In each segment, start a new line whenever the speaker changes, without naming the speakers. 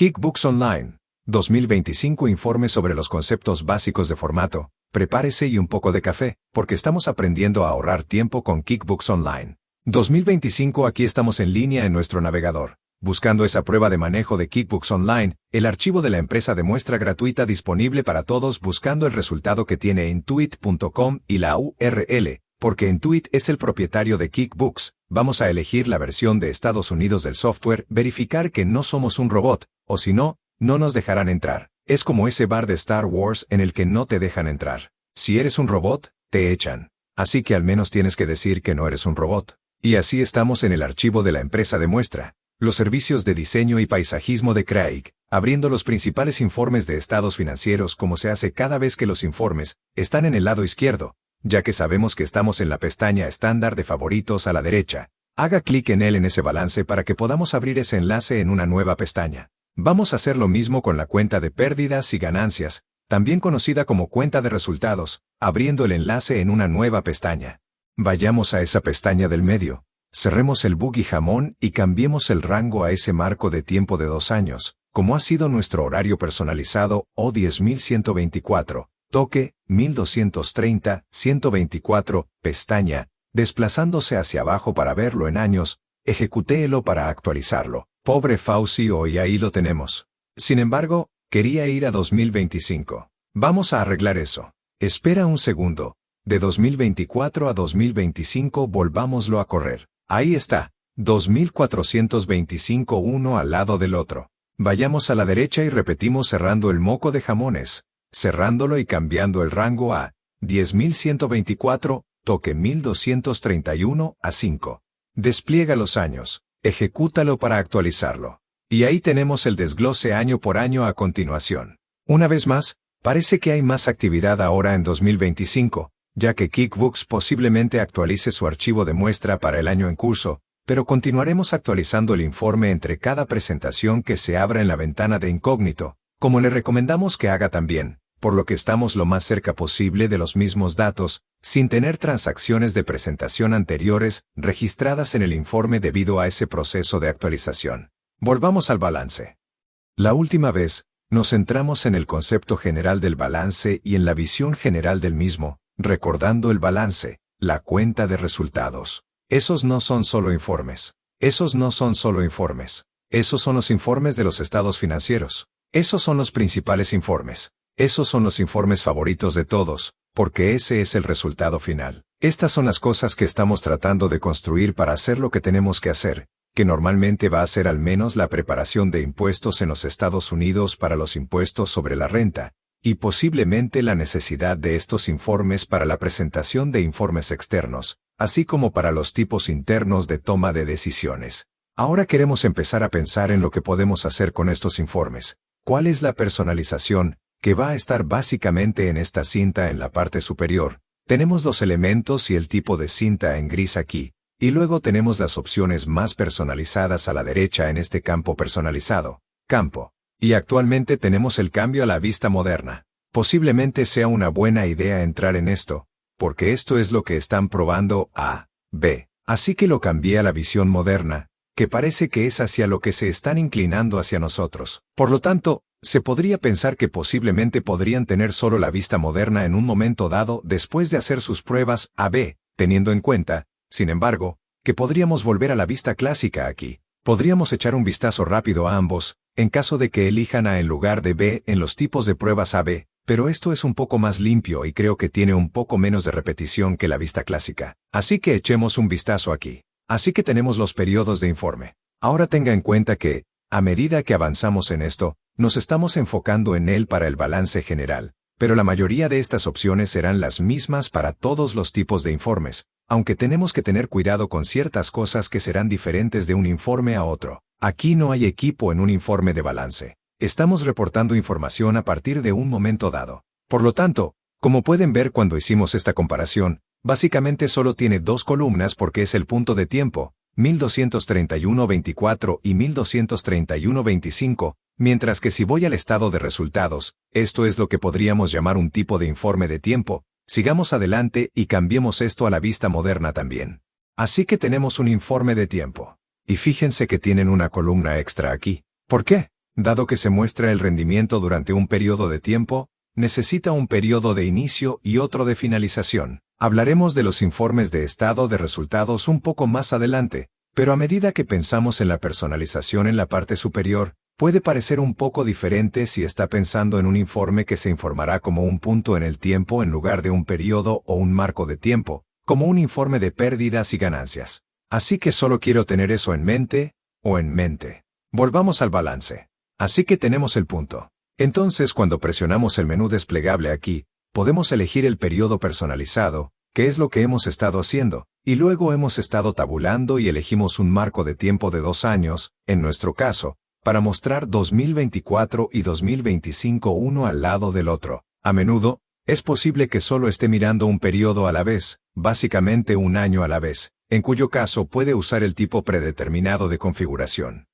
QuickBooks Online 2025 informe sobre los conceptos básicos de formato. Prepárese y un poco de café, porque estamos aprendiendo a ahorrar tiempo con QuickBooks Online. 2025 Aquí estamos en línea en nuestro navegador, buscando esa prueba de manejo de QuickBooks Online, el archivo de la empresa de muestra gratuita disponible para todos buscando el resultado que tiene Intuit.com y la URL, porque Intuit es el propietario de QuickBooks. Vamos a elegir la versión de Estados Unidos del software, verificar que no somos un robot, o si no, no nos dejarán entrar. Es como ese bar de Star Wars en el que no te dejan entrar. Si eres un robot, te echan. Así que al menos tienes que decir que no eres un robot. Y así estamos en el archivo de la empresa de muestra. Los servicios de diseño y paisajismo de Craig, abriendo los principales informes de estados financieros como se hace cada vez que los informes están en el lado izquierdo, ya que sabemos que estamos en la pestaña estándar de favoritos a la derecha. Haga clic en él en ese balance para que podamos abrir ese enlace en una nueva pestaña. Vamos a hacer lo mismo con la cuenta de pérdidas y ganancias, también conocida como cuenta de resultados, abriendo el enlace en una nueva pestaña. Vayamos a esa pestaña del medio, cerremos el bug y jamón y cambiemos el rango a ese marco de tiempo de 2 años, como ha sido nuestro horario personalizado o 10.124, toque 1230, 124, pestaña, desplazándose hacia abajo para verlo en años, ejecutéelo para actualizarlo. Pobre Fauci, y ahí lo tenemos. Sin embargo, quería ir a 2025. Vamos a arreglar eso. Espera un segundo. De 2024 a 2025 volvámoslo a correr. Ahí está. 2425 uno al lado del otro. Vayamos a la derecha y repetimos cerrando el moco de jamones. Cerrándolo y cambiando el rango a 10.124, toque 1231 a 5. Despliega los años. Ejecútalo para actualizarlo. Y ahí tenemos el desglose año por año a continuación. Una vez más, parece que hay más actividad ahora en 2025, ya que QuickBooks posiblemente actualice su archivo de muestra para el año en curso, pero continuaremos actualizando el informe entre cada presentación que se abra en la ventana de incógnito, como le recomendamos que haga también, por lo que estamos lo más cerca posible de los mismos datos, sin tener transacciones de presentación anteriores registradas en el informe debido a ese proceso de actualización. Volvamos al balance. La última vez, nos centramos en el concepto general del balance y en la visión general del mismo, recordando el balance, la cuenta de resultados. Esos no son solo informes. Esos no son solo informes. Esos son los informes de los estados financieros. Esos son los principales informes. Esos son los informes favoritos de todos, porque ese es el resultado final. Estas son las cosas que estamos tratando de construir para hacer lo que tenemos que hacer, que normalmente va a ser al menos la preparación de impuestos en los Estados Unidos para los impuestos sobre la renta, y posiblemente la necesidad de estos informes para la presentación de informes externos, así como para los tipos internos de toma de decisiones. Ahora queremos empezar a pensar en lo que podemos hacer con estos informes. ¿Cuál es la personalización? Que va a estar básicamente en esta cinta en la parte superior. Tenemos los elementos y el tipo de cinta en gris aquí, y luego tenemos las opciones más personalizadas a la derecha en este campo personalizado, campo. Y actualmente tenemos el cambio a la vista moderna. Posiblemente sea una buena idea entrar en esto, porque esto es lo que están probando A, B. Así que lo cambié a la visión moderna, que parece que es hacia lo que se están inclinando hacia nosotros. Por lo tanto, se podría pensar que posiblemente podrían tener solo la vista moderna en un momento dado después de hacer sus pruebas A-B, teniendo en cuenta, sin embargo, que podríamos volver a la vista clásica aquí. Podríamos echar un vistazo rápido a ambos, en caso de que elijan A en lugar de B en los tipos de pruebas A-B, pero esto es un poco más limpio y creo que tiene un poco menos de repetición que la vista clásica. Así que echemos un vistazo aquí. Así que tenemos los periodos de informe. Ahora tenga en cuenta que, a medida que avanzamos en esto, nos estamos enfocando en él para el balance general, pero la mayoría de estas opciones serán las mismas para todos los tipos de informes, aunque tenemos que tener cuidado con ciertas cosas que serán diferentes de un informe a otro. Aquí no hay equipo en un informe de balance. Estamos reportando información a partir de un momento dado. Por lo tanto, como pueden ver cuando hicimos esta comparación, básicamente solo tiene 2 columnas porque es el punto de tiempo, 1231.24 y 1231.25, mientras que si voy al estado de resultados, esto es lo que podríamos llamar un tipo de informe de tiempo. Sigamos adelante y cambiemos esto a la vista moderna también. Así que tenemos un informe de tiempo. Y fíjense que tienen una columna extra aquí. ¿Por qué? Dado que se muestra el rendimiento durante un periodo de tiempo, necesita un periodo de inicio y otro de finalización. Hablaremos de los informes de estado de resultados un poco más adelante, pero a medida que pensamos en la personalización en la parte superior, puede parecer un poco diferente si está pensando en un informe que se informará como un punto en el tiempo en lugar de un periodo o un marco de tiempo, como un informe de pérdidas y ganancias. Así que solo quiero tener eso en mente, o en mente. Volvamos al balance. Así que tenemos el punto. Entonces, cuando presionamos el menú desplegable aquí, podemos elegir el periodo personalizado, que es lo que hemos estado haciendo, y luego hemos estado tabulando y elegimos un marco de tiempo de 2 años, en nuestro caso, para mostrar 2024 y 2025 uno al lado del otro. A menudo, es posible que solo esté mirando un periodo a la vez, básicamente un año a la vez, en cuyo caso puede usar el tipo predeterminado de configuración.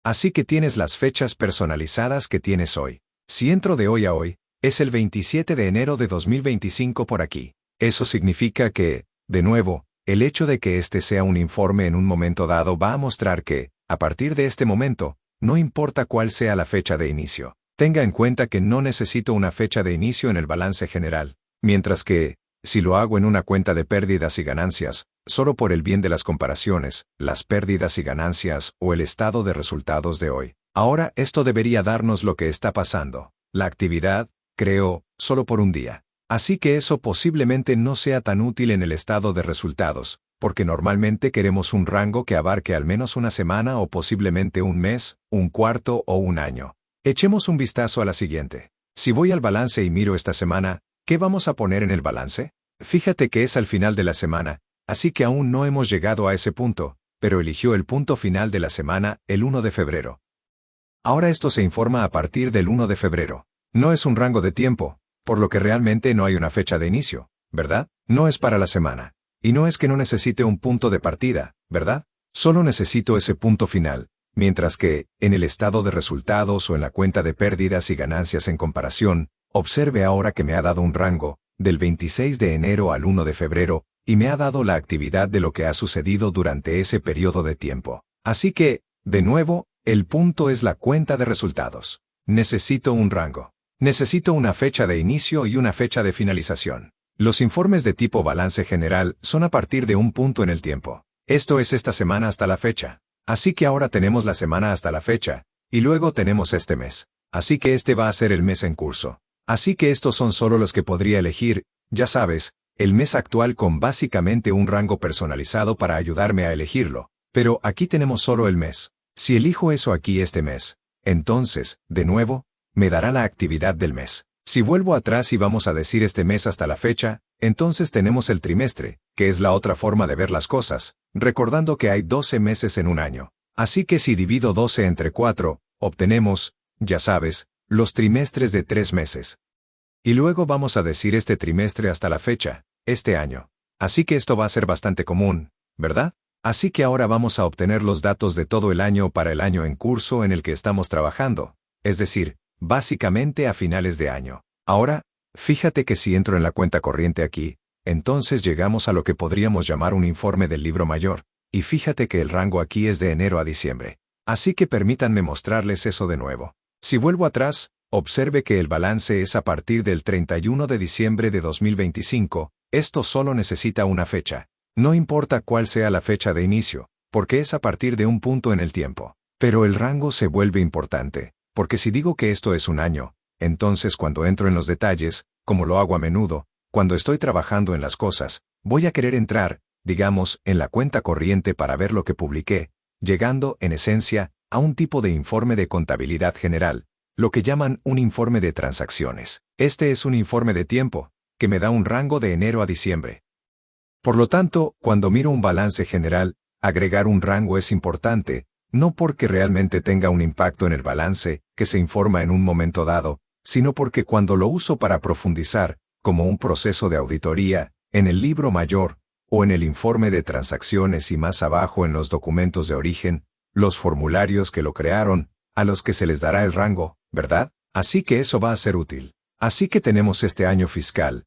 Así que tienes las fechas personalizadas que tienes hoy. Si entro de hoy a hoy, es el 27 de enero de 2025 por aquí. Eso significa que, de nuevo, el hecho de que este sea un informe en un momento dado va a mostrar que, a partir de este momento, no importa cuál sea la fecha de inicio. Tenga en cuenta que no necesito una fecha de inicio en el balance general, mientras que, si lo hago en una cuenta de pérdidas y ganancias, solo por el bien de las comparaciones, las pérdidas y ganancias o el estado de resultados de hoy. Ahora esto debería darnos lo que está pasando. La actividad, creo, solo por un día. Así que eso posiblemente no sea tan útil en el estado de resultados, porque normalmente queremos un rango que abarque al menos una semana o posiblemente un mes, un cuarto o un año. Echemos un vistazo a la siguiente. Si voy al balance y miro esta semana, ¿qué vamos a poner en el balance? Fíjate que es al final de la semana, así que aún no hemos llegado a ese punto, pero eligió el punto final de la semana, el 1 de febrero. Ahora esto se informa a partir del 1 de febrero. No es un rango de tiempo, por lo que realmente no hay una fecha de inicio, ¿verdad? No es para la semana. Y no es que no necesite un punto de partida, ¿verdad? Solo necesito ese punto final, mientras que, en el estado de resultados o en la cuenta de pérdidas y ganancias en comparación, observe ahora que me ha dado un rango, del 26 de enero al 1 de febrero, y me ha dado la actividad de lo que ha sucedido durante ese periodo de tiempo. Así que, de nuevo, el punto es la cuenta de resultados. Necesito un rango. Necesito una fecha de inicio y una fecha de finalización. Los informes de tipo balance general son a partir de un punto en el tiempo. Esto es esta semana hasta la fecha. Así que ahora tenemos la semana hasta la fecha, y luego tenemos este mes. Así que este va a ser el mes en curso. Así que estos son solo los que podría elegir, ya sabes, el mes actual con básicamente un rango personalizado para ayudarme a elegirlo. Pero aquí tenemos solo el mes. Si elijo eso aquí este mes, entonces, de nuevo, me dará la actividad del mes. Si vuelvo atrás y vamos a decir este mes hasta la fecha, entonces tenemos el trimestre, que es la otra forma de ver las cosas, recordando que hay 12 meses en un año. Así que si divido 12 entre 4, obtenemos, ya sabes, los trimestres de 3 meses. Y luego vamos a decir este trimestre hasta la fecha, este año. Así que esto va a ser bastante común, ¿verdad? Así que ahora vamos a obtener los datos de todo el año para el año en curso en el que estamos trabajando, es decir, básicamente a finales de año. Ahora, fíjate que si entro en la cuenta corriente aquí, entonces llegamos a lo que podríamos llamar un informe del libro mayor, y fíjate que el rango aquí es de enero a diciembre. Así que permítanme mostrarles eso de nuevo. Si vuelvo atrás, observe que el balance es a partir del 31 de diciembre de 2025, esto solo necesita una fecha. No importa cuál sea la fecha de inicio, porque es a partir de un punto en el tiempo. Pero el rango se vuelve importante. Porque si digo que esto es un año, entonces cuando entro en los detalles, como lo hago a menudo, cuando estoy trabajando en las cosas, voy a querer entrar, digamos, en la cuenta corriente para ver lo que publiqué, llegando, en esencia, a un tipo de informe de contabilidad general, lo que llaman un informe de transacciones. Este es un informe de tiempo, que me da un rango de enero a diciembre. Por lo tanto, cuando miro un balance general, agregar un rango es importante, no porque realmente tenga un impacto en el balance, que se informa en un momento dado, sino porque cuando lo uso para profundizar, como un proceso de auditoría, en el libro mayor, o en el informe de transacciones y más abajo en los documentos de origen, los formularios que lo crearon, a los que se les dará el rango, ¿verdad? Así que eso va a ser útil. Así que tenemos este año fiscal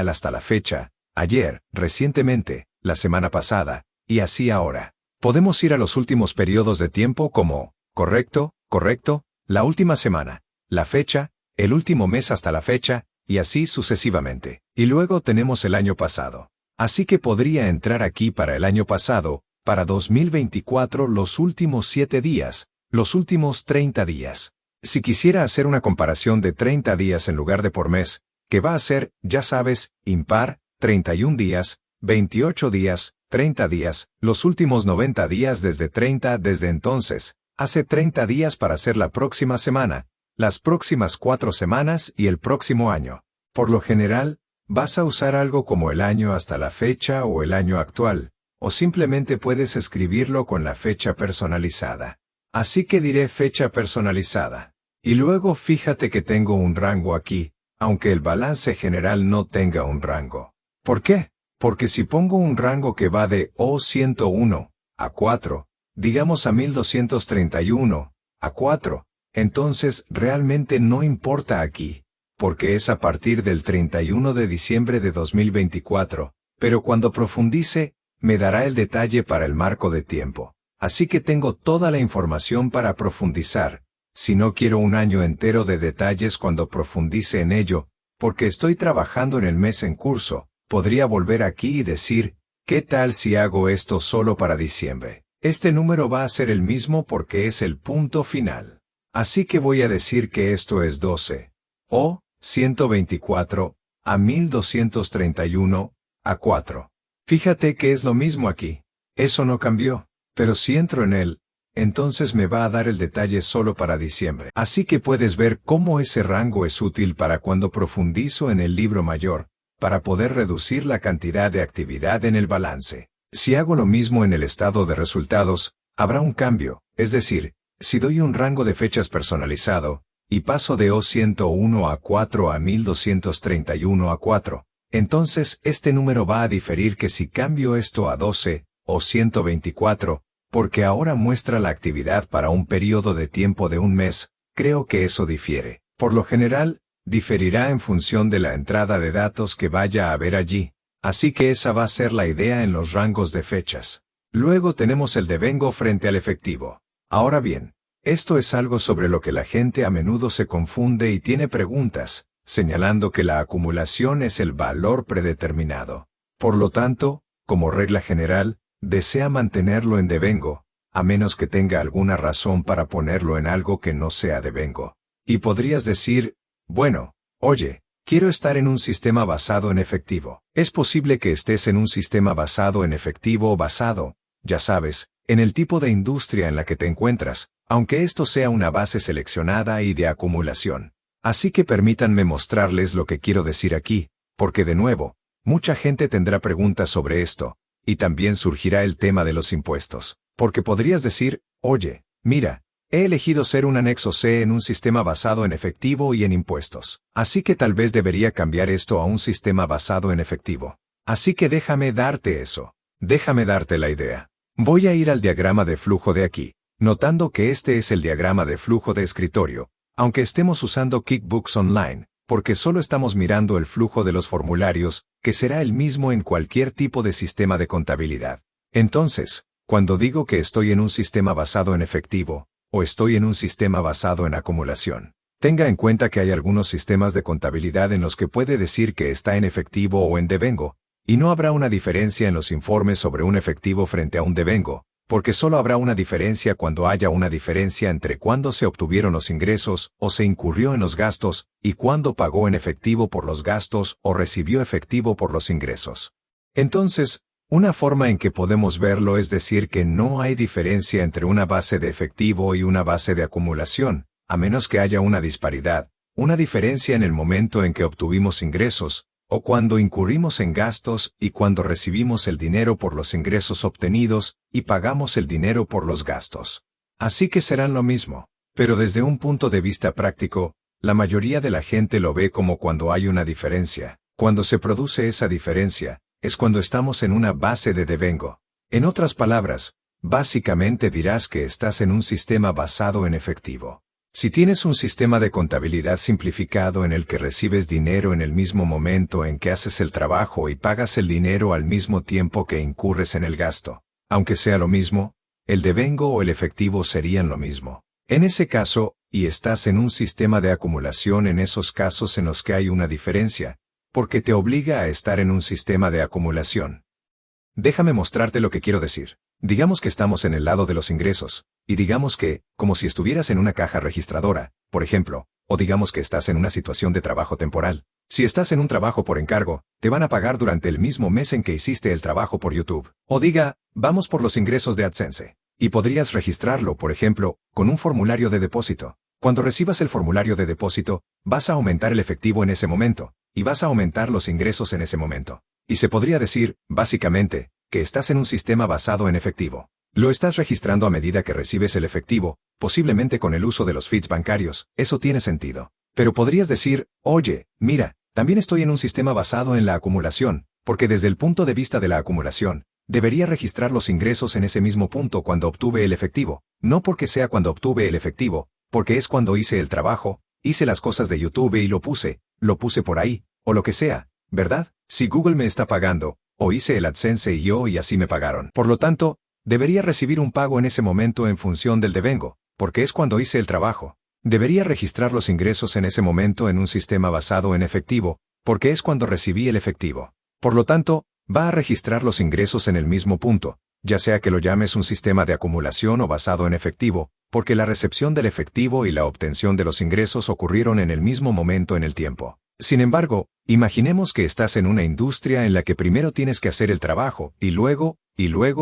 hasta la fecha, ayer, recientemente, la semana pasada, y así ahora. Podemos ir a los últimos periodos de tiempo como, ¿correcto? ¿correcto? La última semana, la fecha, el último mes hasta la fecha, y así sucesivamente. Y luego tenemos el año pasado. Así que podría entrar aquí para el año pasado, para 2024 los últimos 7 días, los últimos 30 días. Si quisiera hacer una comparación de 30 días en lugar de por mes, que va a ser, ya sabes, impar, 31 días, 28 días, 30 días, los últimos 90 días desde entonces, hace 30 días para hacer la próxima semana, las próximas 4 semanas y el próximo año. Por lo general, vas a usar algo como el año hasta la fecha o el año actual, o simplemente puedes escribirlo con la fecha personalizada. Así que diré fecha personalizada. Y luego fíjate que tengo un rango aquí, aunque el balance general no tenga un rango. ¿Por qué? Porque si pongo un rango que va de O101 a 4, digamos a 1231 a 4, entonces realmente no importa aquí, porque es a partir del 31 de diciembre de 2024, pero cuando profundice, me dará el detalle para el marco de tiempo. Así que tengo toda la información para profundizar, si no quiero un año entero de detalles cuando profundice en ello, porque estoy trabajando en el mes en curso, podría volver aquí y decir, ¿qué tal si hago esto solo para diciembre? Este número va a ser el mismo porque es el punto final. Así que voy a decir que esto es 12, o 124, a 1231, a 4. Fíjate que es lo mismo aquí. Eso no cambió, pero si entro en él, entonces me va a dar el detalle solo para diciembre. Así que puedes ver cómo ese rango es útil para cuando profundizo en el libro mayor, para poder reducir la cantidad de actividad en el balance. Si hago lo mismo en el estado de resultados, habrá un cambio, es decir, si doy un rango de fechas personalizado, y paso de O101 a 4 a 1231 a 4, entonces este número va a diferir que si cambio esto a 12, o 124, porque ahora muestra la actividad para un periodo de tiempo de un mes, creo que eso difiere. Por lo general, diferirá en función de la entrada de datos que vaya a haber allí. Así que esa va a ser la idea en los rangos de fechas. Luego tenemos el devengo frente al efectivo. Ahora bien, esto es algo sobre lo que la gente a menudo se confunde y tiene preguntas, señalando que la acumulación es el valor predeterminado. Por lo tanto, como regla general, desea mantenerlo en devengo, a menos que tenga alguna razón para ponerlo en algo que no sea devengo. Y podrías decir, bueno, oye, quiero estar en un sistema basado en efectivo. Es posible que estés en un sistema basado en efectivo o basado, ya sabes, en el tipo de industria en la que te encuentras, aunque esto sea una base seleccionada y de acumulación. Así que permítanme mostrarles lo que quiero decir aquí, porque de nuevo, mucha gente tendrá preguntas sobre esto, y también surgirá el tema de los impuestos, porque podrías decir, oye, mira, he elegido ser un anexo C en un sistema basado en efectivo y en impuestos, así que tal vez debería cambiar esto a un sistema basado en efectivo. Así que déjame darte eso, déjame darte la idea. Voy a ir al diagrama de flujo de aquí, notando que este es el diagrama de flujo de escritorio, aunque estemos usando QuickBooks Online, porque solo estamos mirando el flujo de los formularios, que será el mismo en cualquier tipo de sistema de contabilidad. Entonces, cuando digo que estoy en un sistema basado en efectivo, o estoy en un sistema basado en acumulación, tenga en cuenta que hay algunos sistemas de contabilidad en los que puede decir que está en efectivo o en devengo, y no habrá una diferencia en los informes sobre un efectivo frente a un devengo, porque solo habrá una diferencia cuando haya una diferencia entre cuándo se obtuvieron los ingresos o se incurrió en los gastos, y cuándo pagó en efectivo por los gastos o recibió efectivo por los ingresos. Entonces, una forma en que podemos verlo es decir que no hay diferencia entre una base de efectivo y una base de acumulación, a menos que haya una disparidad, una diferencia en el momento en que obtuvimos ingresos, o cuando incurrimos en gastos y cuando recibimos el dinero por los ingresos obtenidos y pagamos el dinero por los gastos. Así que serán lo mismo, pero desde un punto de vista práctico, la mayoría de la gente lo ve como cuando hay una diferencia. Cuando se produce esa diferencia, es cuando estamos en una base de devengo. En otras palabras, básicamente dirás que estás en un sistema basado en efectivo. Si tienes un sistema de contabilidad simplificado en el que recibes dinero en el mismo momento en que haces el trabajo y pagas el dinero al mismo tiempo que incurres en el gasto, aunque sea lo mismo, el devengo o el efectivo serían lo mismo. En ese caso, y estás en un sistema de acumulación en esos casos en los que hay una diferencia, porque te obliga a estar en un sistema de acumulación. Déjame mostrarte lo que quiero decir. Digamos que estamos en el lado de los ingresos, y digamos que, como si estuvieras en una caja registradora, por ejemplo, o digamos que estás en una situación de trabajo temporal. Si estás en un trabajo por encargo, te van a pagar durante el mismo mes en que hiciste el trabajo por YouTube. O diga, vamos por los ingresos de AdSense. Y podrías registrarlo, por ejemplo, con un formulario de depósito. Cuando recibas el formulario de depósito, vas a aumentar el efectivo en ese momento, y vas a aumentar los ingresos en ese momento. Y se podría decir, básicamente, que estás en un sistema basado en efectivo. Lo estás registrando a medida que recibes el efectivo, posiblemente con el uso de los feeds bancarios, eso tiene sentido. Pero podrías decir, oye, mira, también estoy en un sistema basado en la acumulación, porque desde el punto de vista de la acumulación, debería registrar los ingresos en ese mismo punto cuando obtuve el efectivo, no porque sea cuando obtuve el efectivo, porque es cuando hice el trabajo, hice las cosas de YouTube y lo puse por ahí, o lo que sea, ¿verdad? Si Google me está pagando, o hice el AdSense y así me pagaron. Por lo tanto, debería recibir un pago en ese momento en función del devengo, porque es cuando hice el trabajo. Debería registrar los ingresos en ese momento en un sistema basado en efectivo, porque es cuando recibí el efectivo. Por lo tanto, va a registrar los ingresos en el mismo punto, ya sea que lo llames un sistema de acumulación o basado en efectivo, porque la recepción del efectivo y la obtención de los ingresos ocurrieron en el mismo momento en el tiempo. Sin embargo, imaginemos que estás en una industria en la que primero tienes que hacer el trabajo y luego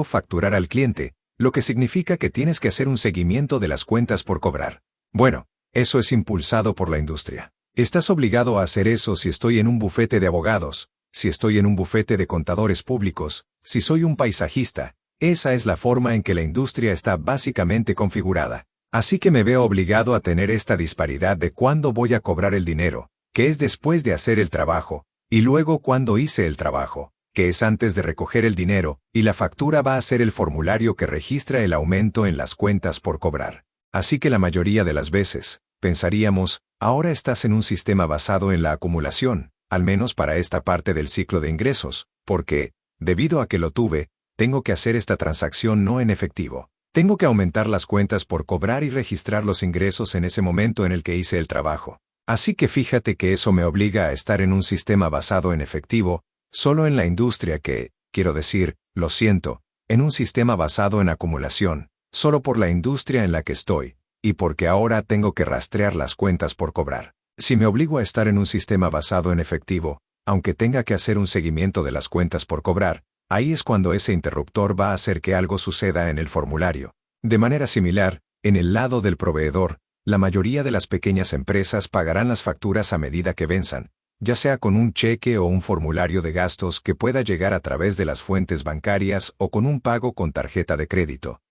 facturar al cliente, lo que significa que tienes que hacer un seguimiento de las cuentas por cobrar. Bueno, eso es impulsado por la industria. Estás obligado a hacer eso si estoy en un bufete de abogados, si estoy en un bufete de contadores públicos, si soy un paisajista. Esa es la forma en que la industria está básicamente configurada. Así que me veo obligado a tener esta disparidad de cuándo voy a cobrar el dinero, que es después de hacer el trabajo, y luego cuando hice el trabajo, que es antes de recoger el dinero, y la factura va a ser el formulario que registra el aumento en las cuentas por cobrar. Así que la mayoría de las veces, pensaríamos, ahora estás en un sistema basado en la acumulación, al menos para esta parte del ciclo de ingresos, porque, debido a que lo tuve, tengo que hacer esta transacción no en efectivo. Tengo que aumentar las cuentas por cobrar y registrar los ingresos en ese momento en el que hice el trabajo. Así que fíjate que eso me obliga a estar en un sistema basado en efectivo, solo en la industria que, quiero decir, lo siento, en un sistema basado en acumulación, solo por la industria en la que estoy, y porque ahora tengo que rastrear las cuentas por cobrar. Si me obligo a estar en un sistema basado en efectivo, aunque tenga que hacer un seguimiento de las cuentas por cobrar, ahí es cuando ese interruptor va a hacer que algo suceda en el formulario. De manera similar, en el lado del proveedor, la mayoría de las pequeñas empresas pagarán las facturas a medida que venzan, ya sea con un cheque o un formulario de gastos que pueda llegar a través de las fuentes bancarias o con un pago con tarjeta de crédito.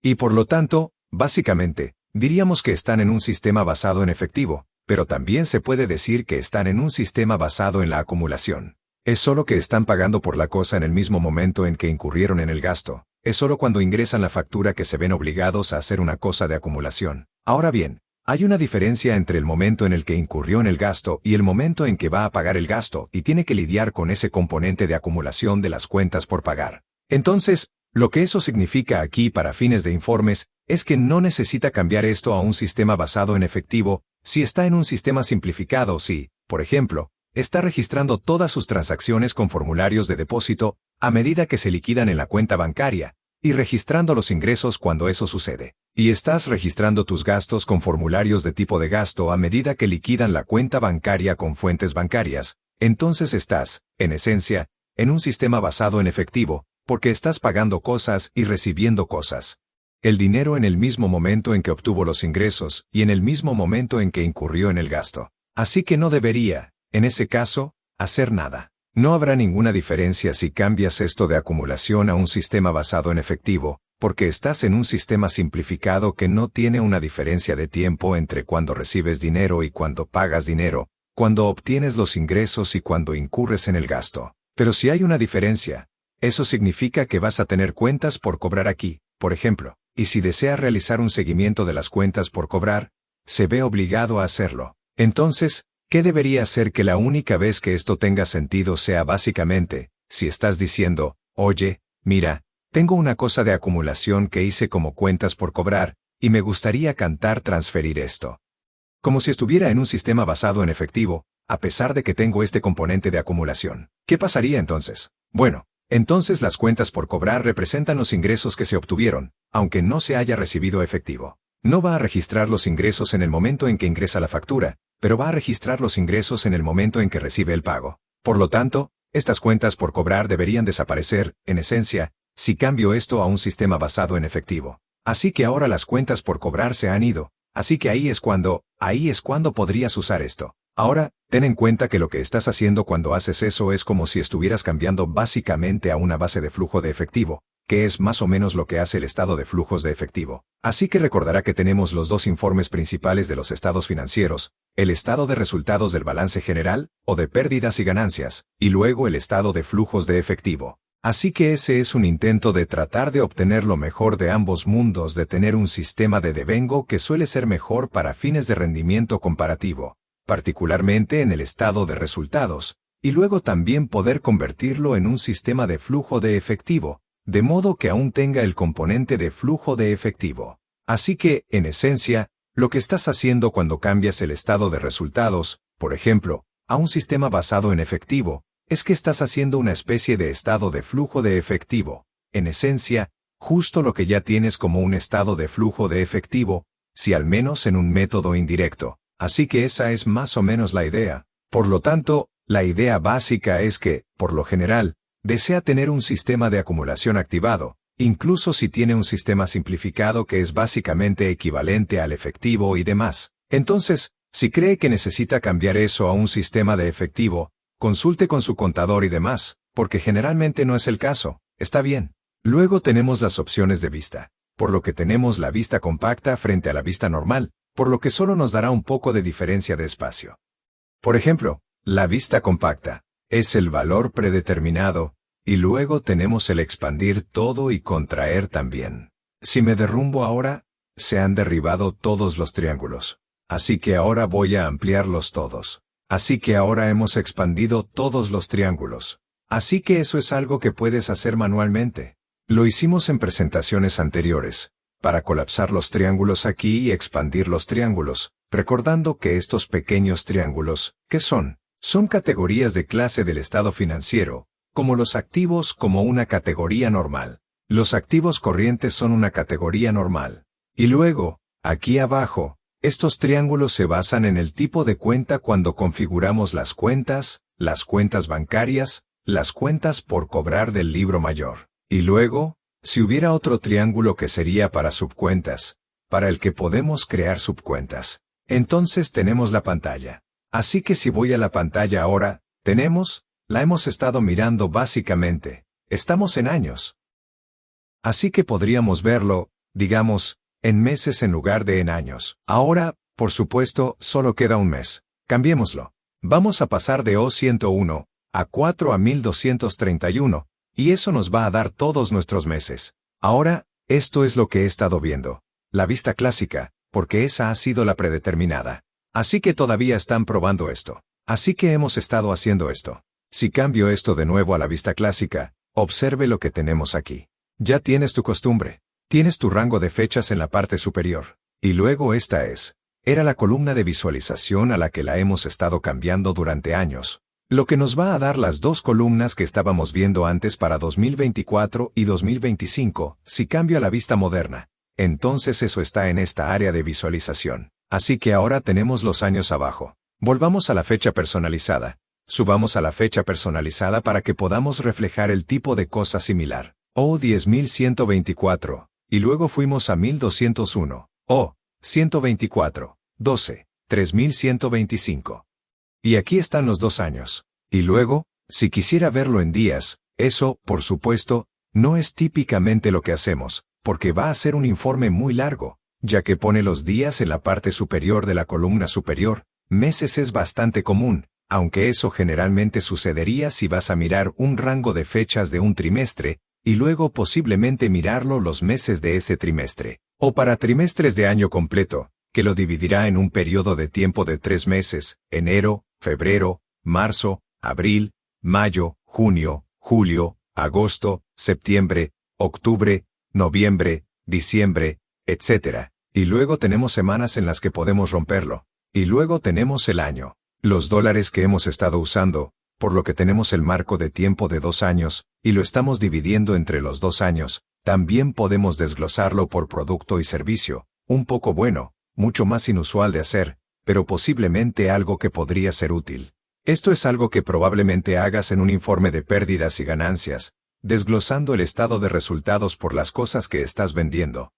Y por lo tanto, básicamente, diríamos que están en un sistema basado en efectivo, pero también se puede decir que están en un sistema basado en la acumulación. Es solo que están pagando por la cosa en el mismo momento en que incurrieron en el gasto. Es solo cuando ingresan la factura que se ven obligados a hacer una cosa de acumulación. Ahora bien, hay una diferencia entre el momento en el que incurrió en el gasto y el momento en que va a pagar el gasto y tiene que lidiar con ese componente de acumulación de las cuentas por pagar. Entonces, lo que eso significa aquí para fines de informes es que no necesita cambiar esto a un sistema basado en efectivo si está en un sistema simplificado si, por ejemplo, está registrando todas sus transacciones con formularios de depósito a medida que se liquidan en la cuenta bancaria, y registrando los ingresos cuando eso sucede. Y estás registrando tus gastos con formularios de tipo de gasto a medida que liquidan la cuenta bancaria con fuentes bancarias. Entonces estás, en esencia, en un sistema basado en efectivo, porque estás pagando cosas y recibiendo cosas. El dinero en el mismo momento en que obtuvo los ingresos y en el mismo momento en que incurrió en el gasto. Así que no debería, en ese caso, hacer nada. No habrá ninguna diferencia si cambias esto de acumulación a un sistema basado en efectivo, porque estás en un sistema simplificado que no tiene una diferencia de tiempo entre cuando recibes dinero y cuando pagas dinero, cuando obtienes los ingresos y cuando incurres en el gasto. Pero si hay una diferencia, eso significa que vas a tener cuentas por cobrar aquí, por ejemplo, y si deseas realizar un seguimiento de las cuentas por cobrar, se ve obligado a hacerlo. Entonces, ¿qué debería hacer que la única vez que esto tenga sentido sea básicamente, si estás diciendo, oye, mira, tengo una cosa de acumulación que hice como cuentas por cobrar, y me gustaría transferir esto. Como si estuviera en un sistema basado en efectivo, a pesar de que tengo este componente de acumulación. ¿Qué pasaría entonces? Bueno, entonces las cuentas por cobrar representan los ingresos que se obtuvieron, aunque no se haya recibido efectivo. No va a registrar los ingresos en el momento en que ingresa la factura, pero va a registrar los ingresos en el momento en que recibe el pago. Por lo tanto, estas cuentas por cobrar deberían desaparecer, en esencia, si cambio esto a un sistema basado en efectivo. Así que ahora las cuentas por cobrar se han ido, así que ahí es cuando podrías usar esto. Ahora, ten en cuenta que lo que estás haciendo cuando haces eso es como si estuvieras cambiando básicamente a una base de flujo de efectivo, que es más o menos lo que hace el estado de flujos de efectivo. Así que recordará que tenemos los dos informes principales de los estados financieros, el estado de resultados del balance general, o de pérdidas y ganancias, y luego el estado de flujos de efectivo. Así que ese es un intento de tratar de obtener lo mejor de ambos mundos, de tener un sistema de devengo que suele ser mejor para fines de rendimiento comparativo, particularmente en el estado de resultados, y luego también poder convertirlo en un sistema de flujo de efectivo, de modo que aún tenga el componente de flujo de efectivo. Así que, en esencia, lo que estás haciendo cuando cambias el estado de resultados, por ejemplo, a un sistema basado en efectivo, es que estás haciendo una especie de estado de flujo de efectivo, en esencia, justo lo que ya tienes como un estado de flujo de efectivo, si al menos en un método indirecto. Así que esa es más o menos la idea. Por lo tanto, la idea básica es que, por lo general, desea tener un sistema de acumulación activado, incluso si tiene un sistema simplificado que es básicamente equivalente al efectivo y demás. Entonces, si cree que necesita cambiar eso a un sistema de efectivo, consulte con su contador y demás, porque generalmente no es el caso. Está bien. Luego tenemos las opciones de vista, por lo que tenemos la vista compacta frente a la vista normal, por lo que solo nos dará un poco de diferencia de espacio. Por ejemplo, la vista compacta es el valor predeterminado, y luego tenemos el expandir todo y contraer también. Si me derrumbo ahora, se han derribado todos los triángulos. Así que ahora voy a ampliarlos todos. Así que ahora hemos expandido todos los triángulos. Así que eso es algo que puedes hacer manualmente. Lo hicimos en presentaciones anteriores, para colapsar los triángulos aquí y expandir los triángulos, recordando que estos pequeños triángulos, ¿qué son? Son categorías de clase del estado financiero, como los activos como una categoría normal. Los activos corrientes son una categoría normal. Y luego, aquí abajo, estos triángulos se basan en el tipo de cuenta cuando configuramos las cuentas bancarias, las cuentas por cobrar del libro mayor. Y luego, si hubiera otro triángulo que sería para subcuentas, para el que podemos crear subcuentas. Entonces tenemos la pantalla. Así que si voy a la pantalla ahora, la hemos estado mirando básicamente. Estamos en años. Así que podríamos verlo, digamos, en meses en lugar de en años. Ahora, por supuesto, solo queda un mes. Cambiémoslo. Vamos a pasar de O101 a 4 a 1231, y eso nos va a dar todos nuestros meses. Ahora, esto es lo que he estado viendo. La vista clásica, porque esa ha sido la predeterminada. Así que todavía están probando esto. Así que hemos estado haciendo esto. Si cambio esto de nuevo a la vista clásica, observe lo que tenemos aquí. Ya tienes tu costumbre. Tienes tu rango de fechas en la parte superior. Y luego era la columna de visualización a la que la hemos estado cambiando durante años. Lo que nos va a dar las dos columnas que estábamos viendo antes para 2024 y 2025, si cambio a la vista moderna. Entonces eso está en esta área de visualización. Así que ahora tenemos los años abajo. Volvamos a la fecha personalizada. Subamos a la fecha personalizada para que podamos reflejar el tipo de cosa similar. O 10.124. Y luego fuimos a 1201. O 124. 12. 3125. Y aquí están los 2 años. Y luego, si quisiera verlo en días, eso, por supuesto, no es típicamente lo que hacemos, porque va a ser un informe muy largo, ya que pone los días en la parte superior de la columna superior. Meses es bastante común, aunque eso generalmente sucedería si vas a mirar un rango de fechas de un trimestre, y luego posiblemente mirarlo los meses de ese trimestre, o para trimestres de año completo, que lo dividirá en un periodo de tiempo de 3 meses, enero, febrero, marzo, abril, mayo, junio, julio, agosto, septiembre, octubre, noviembre, diciembre, etc. Y luego tenemos semanas en las que podemos romperlo. Y luego tenemos el año. Los dólares que hemos estado usando, por lo que tenemos el marco de tiempo de 2 años, y lo estamos dividiendo entre los 2 años, también podemos desglosarlo por producto y servicio, un poco bueno, mucho más inusual de hacer, pero posiblemente algo que podría ser útil. Esto es algo que probablemente hagas en un informe de pérdidas y ganancias, desglosando el estado de resultados por las cosas que estás vendiendo.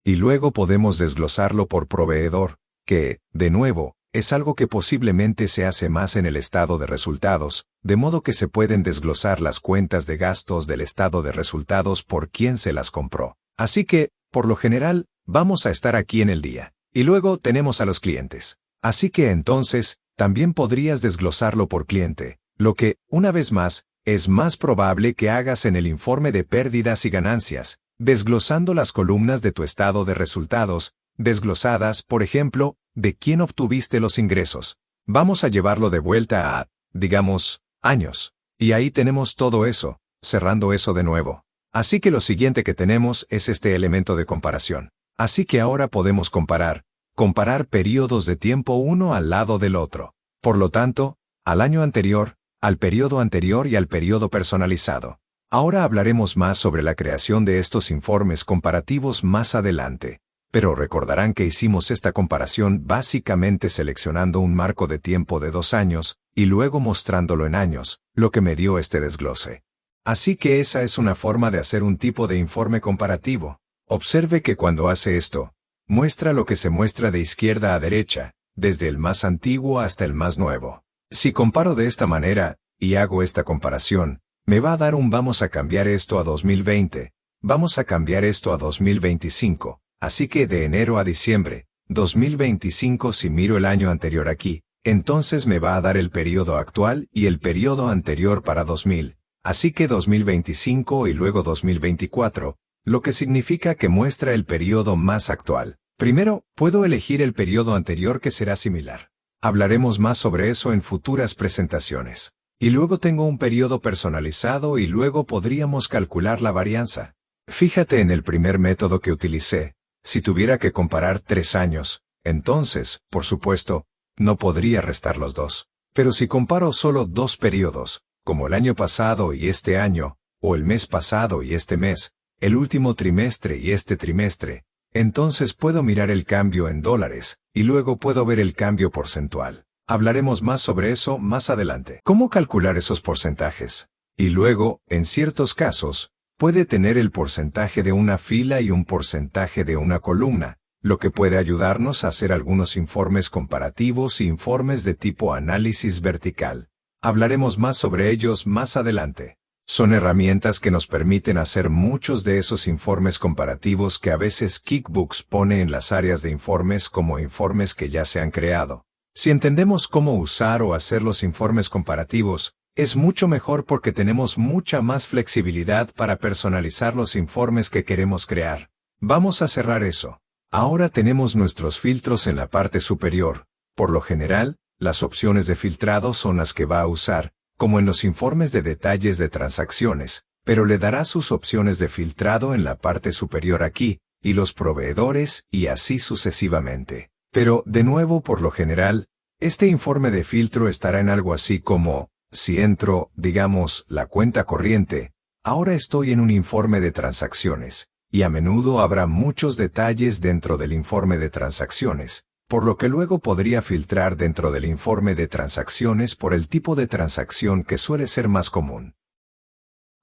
Y luego podemos desglosarlo por proveedor, que, de nuevo, es algo que posiblemente se hace más en el estado de resultados, de modo que se pueden desglosar las cuentas de gastos del estado de resultados por quién se las compró. Así que, por lo general, vamos a estar aquí en el día. Y luego tenemos a los clientes. Así que entonces, también podrías desglosarlo por cliente, lo que, una vez más, es más probable que hagas en el informe de pérdidas y ganancias, desglosando las columnas de tu estado de resultados, desglosadas, por ejemplo, de quién obtuviste los ingresos. Vamos a llevarlo de vuelta a, digamos, años. Y ahí tenemos todo eso, cerrando eso de nuevo. Así que lo siguiente que tenemos es este elemento de comparación. Así que ahora podemos comparar periodos de tiempo uno al lado del otro. Por lo tanto, al año anterior, al periodo anterior y al periodo personalizado. Ahora hablaremos más sobre la creación de estos informes comparativos más adelante. Pero recordarán que hicimos esta comparación básicamente seleccionando un marco de tiempo de 2 años, y luego mostrándolo en años, lo que me dio este desglose. Así que esa es una forma de hacer un tipo de informe comparativo. Observe que cuando hace esto, muestra lo que se muestra de izquierda a derecha, desde el más antiguo hasta el más nuevo. Si comparo de esta manera, y hago esta comparación, me va a dar un vamos a cambiar esto a 2020, vamos a cambiar esto a 2025. Así que de enero a diciembre, 2025 si miro el año anterior aquí, entonces me va a dar el periodo actual y el periodo anterior para 2000. Así que 2025 y luego 2024, lo que significa que muestra el periodo más actual. Primero, puedo elegir el periodo anterior que será similar. Hablaremos más sobre eso en futuras presentaciones. Y luego tengo un periodo personalizado y luego podríamos calcular la varianza. Fíjate en el primer método que utilicé. Si tuviera que comparar 3 años, entonces, por supuesto, no podría restar los dos. Pero si comparo solo 2 periodos, como el año pasado y este año, o el mes pasado y este mes, el último trimestre y este trimestre, entonces puedo mirar el cambio en dólares, y luego puedo ver el cambio porcentual. Hablaremos más sobre eso más adelante. ¿Cómo calcular esos porcentajes? Y luego, en ciertos casos, puede tener el porcentaje de una fila y un porcentaje de una columna, lo que puede ayudarnos a hacer algunos informes comparativos y informes de tipo análisis vertical. Hablaremos más sobre ellos más adelante. Son herramientas que nos permiten hacer muchos de esos informes comparativos que a veces QuickBooks pone en las áreas de informes como informes que ya se han creado. Si entendemos cómo usar o hacer los informes comparativos, es mucho mejor porque tenemos mucha más flexibilidad para personalizar los informes que queremos crear. Vamos a cerrar eso. Ahora tenemos nuestros filtros en la parte superior. Por lo general, las opciones de filtrado son las que va a usar, como en los informes de detalles de transacciones, pero le dará sus opciones de filtrado en la parte superior aquí, y los proveedores y así sucesivamente. Pero, de nuevo, por lo general, este informe de filtro estará en algo así como: si entro, digamos, la cuenta corriente, ahora estoy en un informe de transacciones, y a menudo habrá muchos detalles dentro del informe de transacciones, por lo que luego podría filtrar dentro del informe de transacciones por el tipo de transacción que suele ser más común.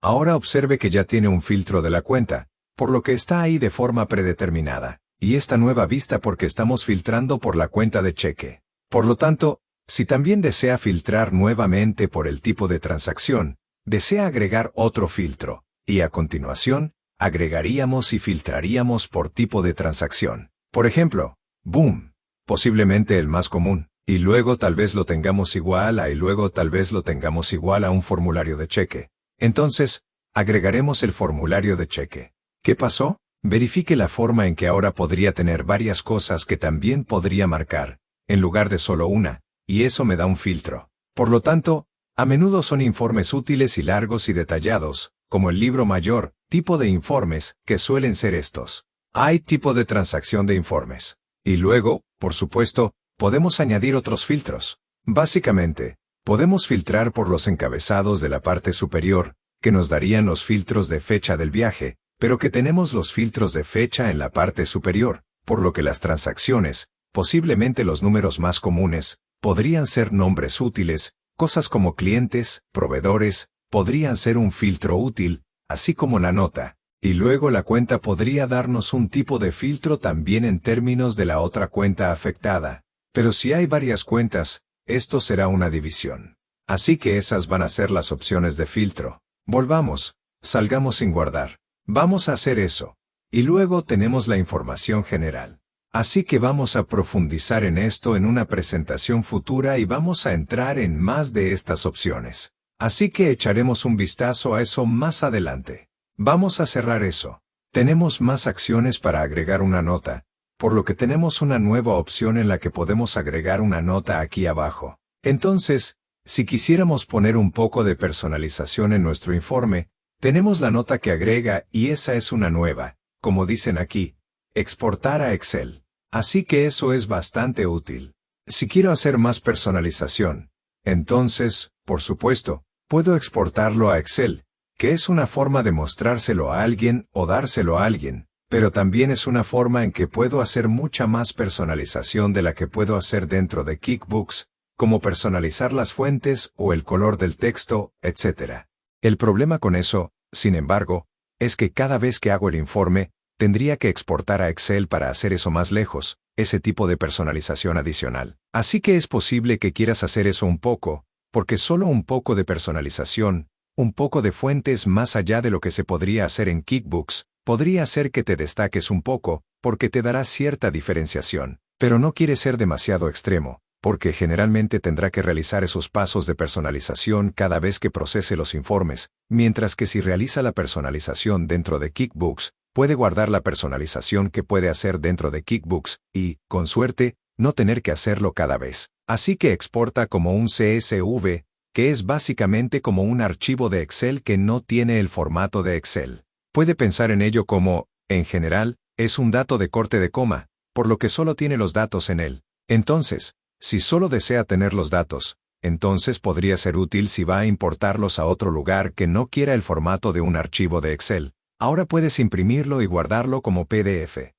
Ahora observe que ya tiene un filtro de la cuenta, por lo que está ahí de forma predeterminada, y esta nueva vista porque estamos filtrando por la cuenta de cheque. Por lo tanto, si también desea filtrar nuevamente por el tipo de transacción, desea agregar otro filtro, y a continuación, agregaríamos y filtraríamos por tipo de transacción. Por ejemplo, boom, posiblemente el más común, y luego tal vez lo tengamos igual a y luego tal vez lo tengamos igual a un formulario de cheque. Entonces, agregaremos el formulario de cheque. ¿Qué pasó? Verifique la forma en que ahora podría tener varias cosas que también podría marcar, en lugar de solo una. Y eso me da un filtro. Por lo tanto, a menudo son informes útiles y largos y detallados, como el libro mayor, tipo de informes, que suelen ser estos. Hay tipo de transacción de informes. Y luego, por supuesto, podemos añadir otros filtros. Básicamente, podemos filtrar por los encabezados de la parte superior, que nos darían los filtros de fecha del viaje, pero que tenemos los filtros de fecha en la parte superior, por lo que las transacciones, posiblemente los números más comunes, podrían ser nombres útiles, cosas como clientes, proveedores, podrían ser un filtro útil, así como la nota. Y luego la cuenta podría darnos un tipo de filtro también en términos de la otra cuenta afectada. Pero si hay varias cuentas, esto será una división. Así que esas van a ser las opciones de filtro. Volvamos, salgamos sin guardar. Vamos a hacer eso. Y luego tenemos la información general. Así que vamos a profundizar en esto en una presentación futura y vamos a entrar en más de estas opciones. Así que echaremos un vistazo a eso más adelante. Vamos a cerrar eso. Tenemos más acciones para agregar una nota, por lo que tenemos una nueva opción en la que podemos agregar una nota aquí abajo. Entonces, si quisiéramos poner un poco de personalización en nuestro informe, tenemos la nota que agrega y esa es una nueva, como dicen aquí, exportar a Excel. Así que eso es bastante útil. Si quiero hacer más personalización, entonces, por supuesto, puedo exportarlo a Excel, que es una forma de mostrárselo a alguien o dárselo a alguien, pero también es una forma en que puedo hacer mucha más personalización de la que puedo hacer dentro de QuickBooks, como personalizar las fuentes o el color del texto, etc. El problema con eso, sin embargo, es que cada vez que hago el informe, tendría que exportar a Excel para hacer eso más lejos, ese tipo de personalización adicional. Así que es posible que quieras hacer eso un poco, porque solo un poco de personalización, un poco de fuentes más allá de lo que se podría hacer en QuickBooks, podría hacer que te destaques un poco, porque te dará cierta diferenciación, pero no quiere ser demasiado extremo, porque generalmente tendrá que realizar esos pasos de personalización cada vez que procese los informes, mientras que si realiza la personalización dentro de QuickBooks, puede guardar la personalización que puede hacer dentro de QuickBooks y, con suerte, no tener que hacerlo cada vez. Así que exporta como un CSV, que es básicamente como un archivo de Excel que no tiene el formato de Excel. Puede pensar en ello como, en general, es un dato de corte de coma, por lo que solo tiene los datos en él. Entonces, si solo desea tener los datos, entonces podría ser útil si va a importarlos a otro lugar que no quiera el formato de un archivo de Excel. Ahora puedes imprimirlo y guardarlo como PDF.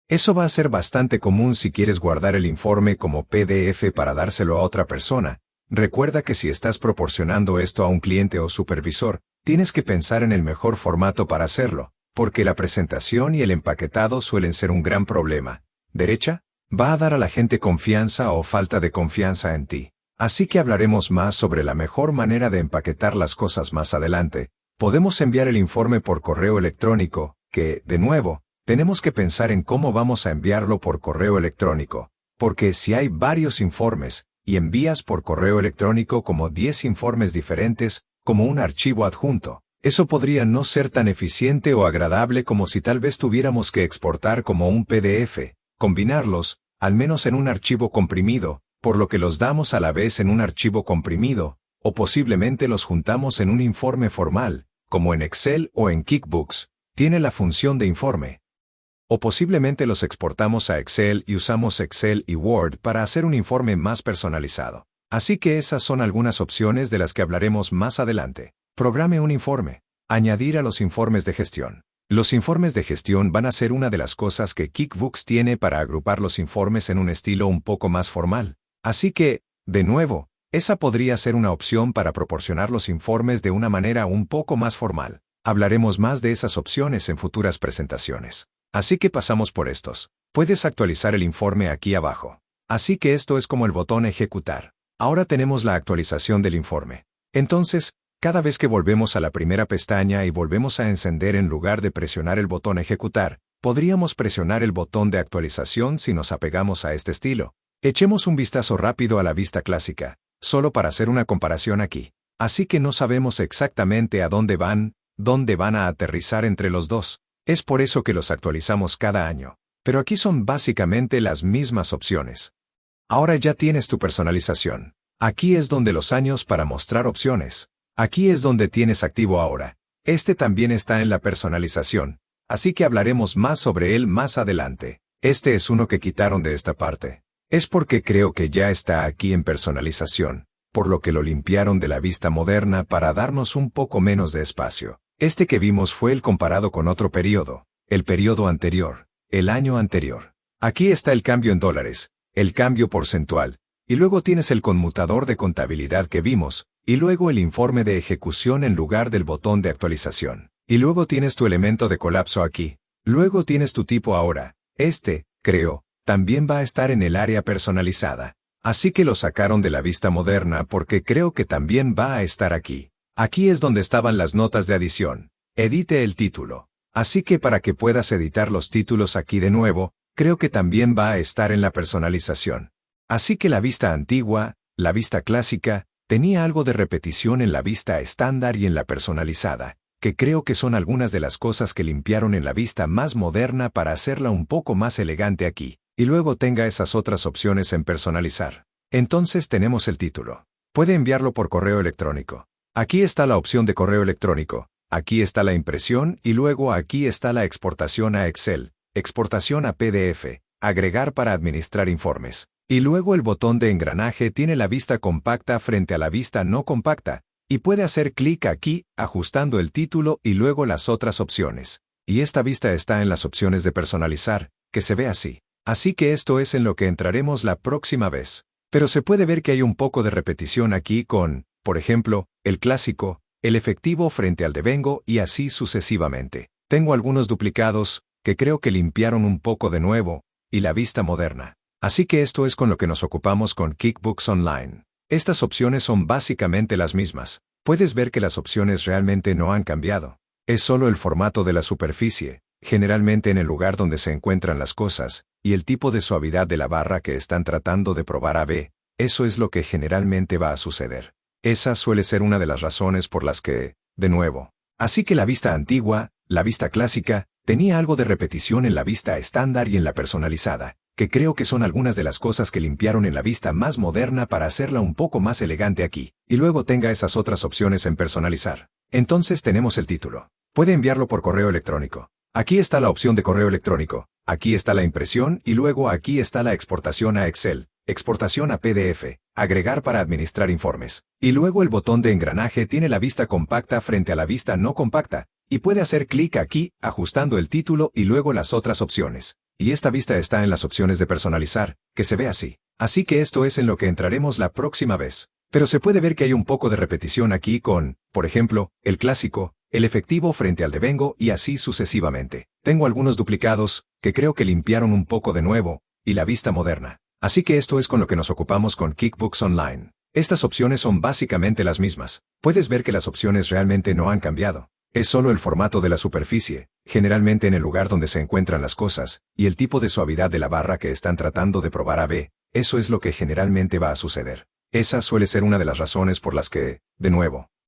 Eso va a ser bastante común si quieres guardar el informe como PDF para dárselo a otra persona. Recuerda que si estás proporcionando esto a un cliente o supervisor, tienes que pensar en el mejor formato para hacerlo, porque la presentación y el empaquetado suelen ser un gran problema. ¿Derecha? Va a dar a la gente confianza o falta de confianza en ti. Así que hablaremos más sobre la mejor manera de empaquetar las cosas más adelante. Podemos enviar el informe por correo electrónico, que, de nuevo, tenemos que pensar en cómo vamos a enviarlo por correo electrónico, porque si hay varios informes, y envías por correo electrónico como 10 informes diferentes, como un archivo adjunto, eso podría no ser tan eficiente o agradable como si tal vez tuviéramos que exportar como un PDF, combinarlos, al menos en un archivo comprimido, por lo que los damos a la vez en un archivo comprimido, o posiblemente los juntamos en un informe formal, como en Excel o en QuickBooks, tiene la función de informe. O posiblemente los exportamos a Excel y usamos Excel y Word para hacer un informe más personalizado. Así que esas son algunas opciones de las que hablaremos más adelante. Programe un informe. Añadir a los informes de gestión. Los informes de gestión van a ser una de las cosas que QuickBooks tiene para agrupar los informes en un estilo un poco más formal. Así que, de nuevo, esa podría ser una opción para proporcionar los informes de una manera un poco más formal. Hablaremos más de esas opciones en futuras presentaciones. Así que pasamos por estos. Puedes actualizar el informe aquí abajo. Así que esto es como el botón ejecutar. Ahora tenemos la actualización del informe. Entonces, cada vez que volvemos a la primera pestaña y volvemos a encender en lugar de presionar el botón ejecutar, podríamos presionar el botón de actualización si nos apegamos a este estilo. Echemos un vistazo rápido a la vista clásica, solo para hacer una comparación aquí. Así que no sabemos exactamente a dónde van a aterrizar entre los dos. Es por eso que los actualizamos cada año. Pero aquí son básicamente las mismas opciones. Ahora ya tienes tu personalización. Aquí es donde los años para mostrar opciones. Aquí es donde tienes activo ahora. Este también está en la personalización. así que hablaremos más sobre él más adelante. Este es uno que quitaron de esta parte. Es porque creo que ya está aquí en personalización, por lo que lo limpiaron de la vista moderna para darnos un poco menos de espacio. Este que vimos fue el comparado con otro periodo, el periodo anterior, el año anterior. Aquí está el cambio en dólares, el cambio porcentual, y luego tienes el conmutador de contabilidad que vimos, y luego el informe de ejecución en lugar del botón de actualización. Y luego tienes tu elemento de colapso aquí. Luego tienes tu tipo ahora. Este, creo, también va a estar en el área personalizada. Así que lo sacaron de la vista moderna porque creo que también va a estar aquí. Aquí es donde estaban las notas de adición. Edite el título. Así que para que puedas editar los títulos aquí de nuevo, creo que también va a estar en la personalización. Así que la vista antigua, la vista clásica, tenía algo de repetición en la vista estándar y en la personalizada, que creo que son algunas de las cosas que limpiaron en la vista más moderna para hacerla un poco más elegante aquí, y luego tenga esas otras opciones en personalizar. Entonces tenemos el título. Puede enviarlo por correo electrónico. Aquí está la opción de correo electrónico, aquí está la impresión y luego aquí está la exportación a Excel, exportación a PDF, agregar para administrar informes. Y luego el botón de engranaje tiene la vista compacta frente a la vista no compacta, y puede hacer clic aquí, ajustando el título y luego las otras opciones. Y esta vista está en las opciones de personalizar, que se ve así. Así que esto es en lo que entraremos la próxima vez. Pero se puede ver que hay un poco de repetición aquí con, por ejemplo, el clásico, el efectivo frente al devengo y así sucesivamente. Tengo algunos duplicados, que creo que limpiaron un poco de nuevo, y la vista moderna. Así que esto es con lo que nos ocupamos con QuickBooks Online. Estas opciones son básicamente las mismas. Puedes ver que las opciones realmente no han cambiado. Es solo el formato de la superficie, generalmente en el lugar donde se encuentran las cosas, y el tipo de suavidad de la barra que están tratando de probar a B. Eso es lo que generalmente va a suceder. Esa suele ser una de las razones por las que, de nuevo. Así que la vista antigua, la vista clásica, tenía algo de repetición en la vista estándar y en la personalizada, que creo que son algunas de las cosas que limpiaron en la vista más moderna para hacerla un poco más elegante aquí, y luego tenga esas otras opciones en personalizar. Entonces tenemos el título. Puede enviarlo por correo electrónico. Aquí está la opción de correo electrónico, aquí está la impresión y luego aquí está la exportación a Excel, exportación a PDF, agregar para administrar informes. Y luego el botón de engranaje tiene la vista compacta frente a la vista no compacta, y puede hacer clic aquí, ajustando el título y luego las otras opciones. Y esta vista está en las opciones de personalizar, que se ve así. Así que esto es en lo que entraremos la próxima vez. Pero se puede ver que hay un poco de repetición aquí con, por ejemplo, el clásico, el efectivo frente al devengo y así sucesivamente. Tengo algunos duplicados, que creo que limpiaron un poco de nuevo, y la vista moderna. Así que esto es con lo que nos ocupamos con QuickBooks Online. Estas opciones son básicamente las mismas. Puedes ver que las opciones realmente no han cambiado. Es solo el formato de la superficie, generalmente en el lugar donde se encuentran las cosas, y el tipo de suavidad de la barra que están tratando de probar a B. Eso es lo que generalmente va a suceder. Esa suele ser una de las razones por las que, de nuevo,